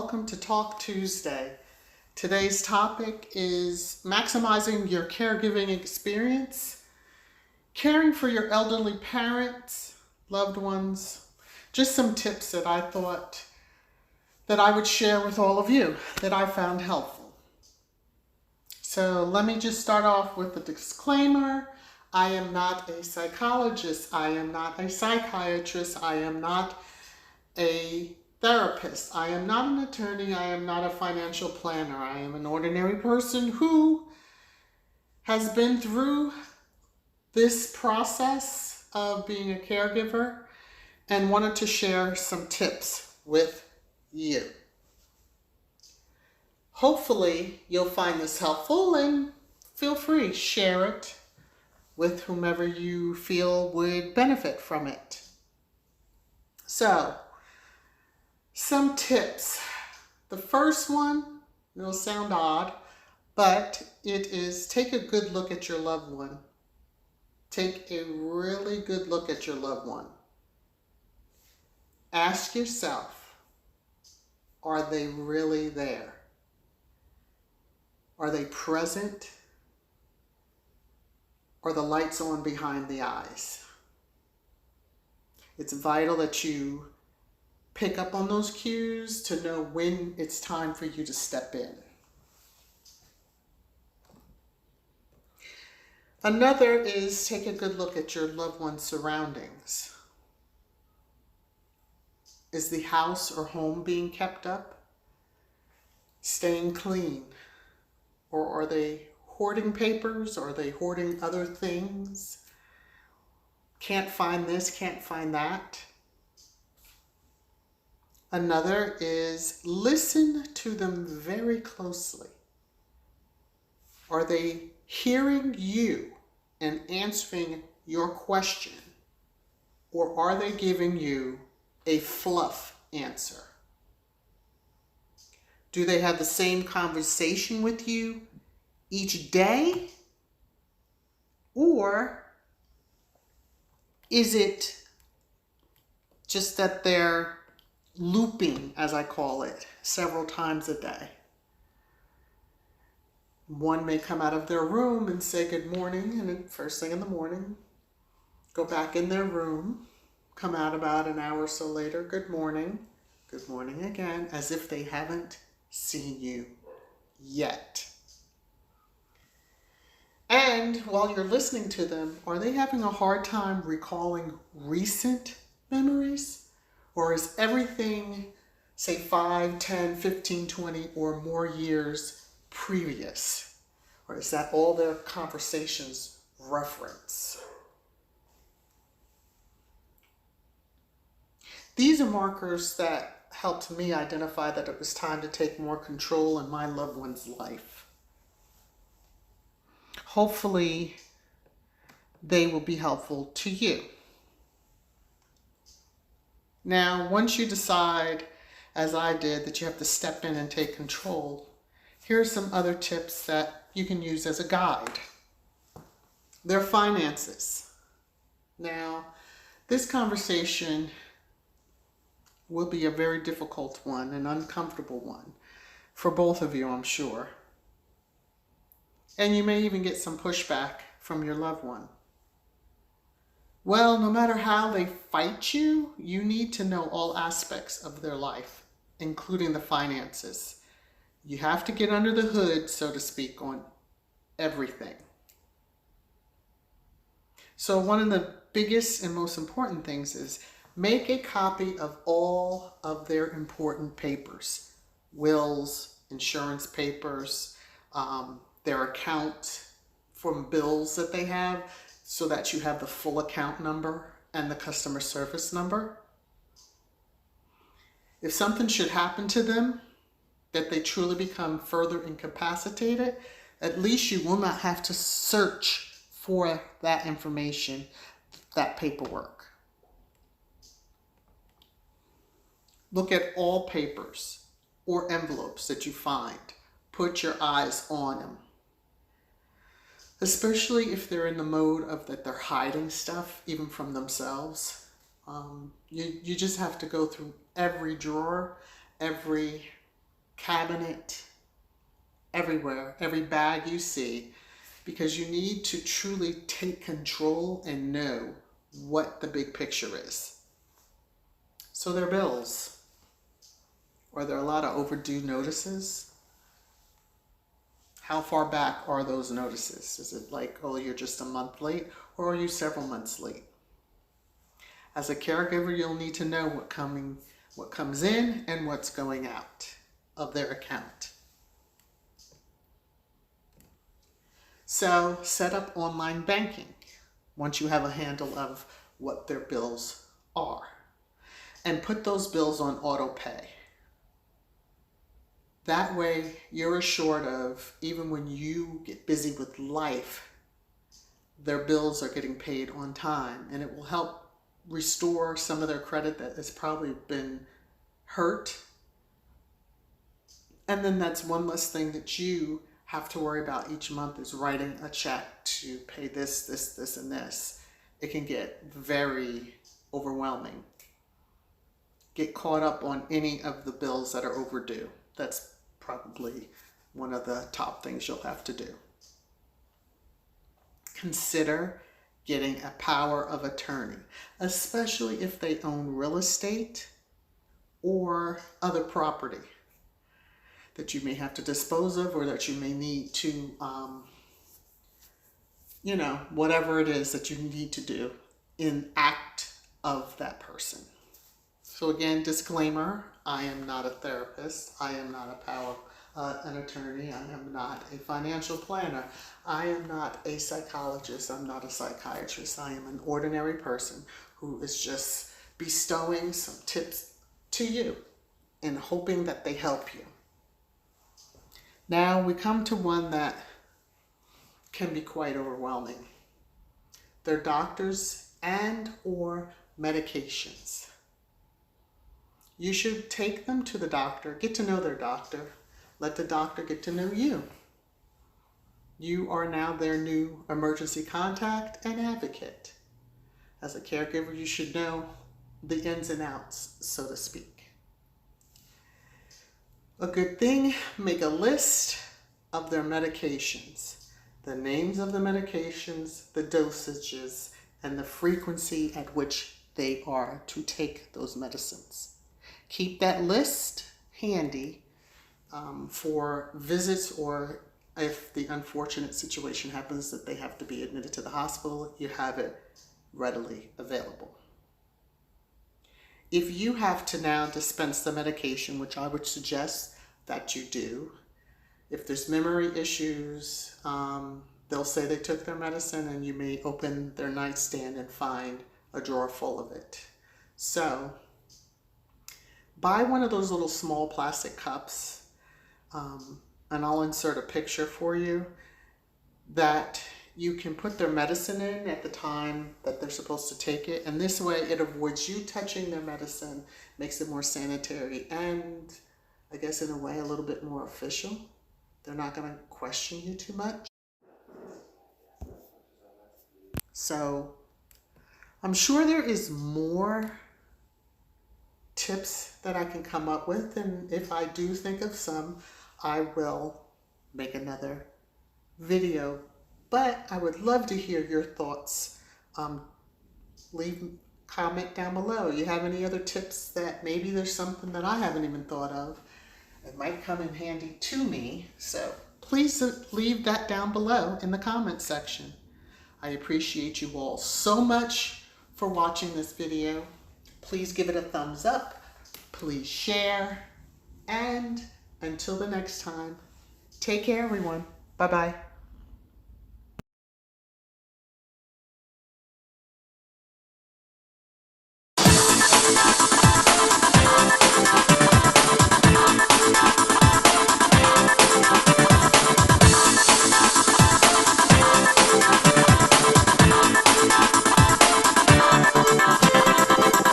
welcome to Talk Tuesday. Today's topic is maximizing your caregiving experience, caring for your elderly parents, loved ones. Just some tips that I thought that I would share with all of you that I found helpful. So let me just start off with a disclaimer. I am not a psychologist. I am not a psychiatrist. I am not a therapist. I am not an attorney. I am not a financial planner. I am an ordinary person who has been through this process of being a caregiver and wanted to share some tips with you. Hopefully you'll find this helpful, and feel free, share it with whomever you feel would benefit from it. So, some tips. The first one, it'll sound odd, but it is take a good look at your loved one. Take a really good look at your loved one. Ask yourself, are they really there? Are they present? Are the lights on behind the eyes? It's vital that you pick up on those cues to know when it's time for you to step in. Another is take a good look at your loved one's surroundings. Is the house or home being kept up? Staying clean? Or are they hoarding papers? Are they hoarding other things? Can't find this, can't find that. Another is listen to them very closely. Are they hearing you and answering your question? Or are they giving you a fluff answer? Do they have the same conversation with you each day? Or is it just that they're looping, as I call it, several times a day? One may come out of their room and say good morning, and then first thing in the morning, go back in their room, come out about an hour or so later, good morning again, as if they haven't seen you yet. And while you're listening to them, are they having a hard time recalling recent memories? Or is everything, say 5, 10, 15, 20 or more years previous? Or is that all their conversations reference? These are markers that helped me identify that it was time to take more control in my loved one's life. Hopefully, they will be helpful to you. Now, once you decide, as I did, that you have to step in and take control, here are some other tips that you can use as a guide. Their finances. Now, this conversation will be a very difficult one, an uncomfortable one for both of you, I'm sure. And you may even get some pushback from your loved one. Well, no matter how they fight you, you need to know all aspects of their life, including the finances. You have to get under the hood, so to speak, on everything. So one of the biggest and most important things is make a copy of all of their important papers, wills, insurance papers, their account from bills that they have, so that you have the full account number and the customer service number. If something should happen to them, that they truly become further incapacitated, at least you will not have to search for that information, that paperwork. Look at all papers or envelopes that you find. Put your eyes on them. Especially if they're in the mode of that they're hiding stuff, even from themselves. You just have to go through every drawer, every cabinet, everywhere, every bag you see, because you need to truly take control and know what the big picture is. So there are bills. Are there a lot of overdue notices? How far back are those notices? Is it like, oh, you're just a month late, or are you several months late? As a caregiver, you'll need to know what comes in and what's going out of their account. So set up online banking once you have a handle of what their bills are, and put those bills on auto pay. That way you're assured of, even when you get busy with life, their bills are getting paid on time, and it will help restore some of their credit that has probably been hurt. And then that's one less thing that you have to worry about each month, is writing a check to pay this, and this. It can get very overwhelming. Get caught up on any of the bills that are overdue. That's probably one of the top things you'll have to do. Consider getting a power of attorney, especially if they own real estate or other property that you may have to dispose of, or that you may need to, whatever it is that you need to do in act of that person. So again, disclaimer, I am not a therapist. I am not an attorney. I am not a financial planner. I am not a psychologist. I'm not a psychiatrist. I am an ordinary person who is just bestowing some tips to you and hoping that they help you. Now we come to one that can be quite overwhelming. Their doctors and or medications. You should take them to the doctor, get to know their doctor, let the doctor get to know you. You are now their new emergency contact and advocate. As a caregiver, you should know the ins and outs, so to speak. A good thing, make a list of their medications, the names of the medications, the dosages, and the frequency at which they are to take those medicines. Keep that list handy for visits, or if the unfortunate situation happens that they have to be admitted to the hospital, you have it readily available. If you have to now dispense the medication, which I would suggest that you do, if there's memory issues, they'll say they took their medicine, and you may open their nightstand and find a drawer full of it. So buy one of those little small plastic cups, and I'll insert a picture for you, that you can put their medicine in at the time that they're supposed to take it. And this way it avoids you touching their medicine, makes it more sanitary, and I guess in a way a little bit more official. They're not going to question you too much. So I'm sure there is more tips that I can come up with, and if I do think of some, I will make another video. But I would love to hear your thoughts. Leave a comment down below. You have any other tips that maybe there's something that I haven't even thought of? It might come in handy to me. So please leave that down below in the comment section. I appreciate you all so much for watching this video. Please give it a thumbs up. Please share. And until the next time, take care, everyone. Bye-bye.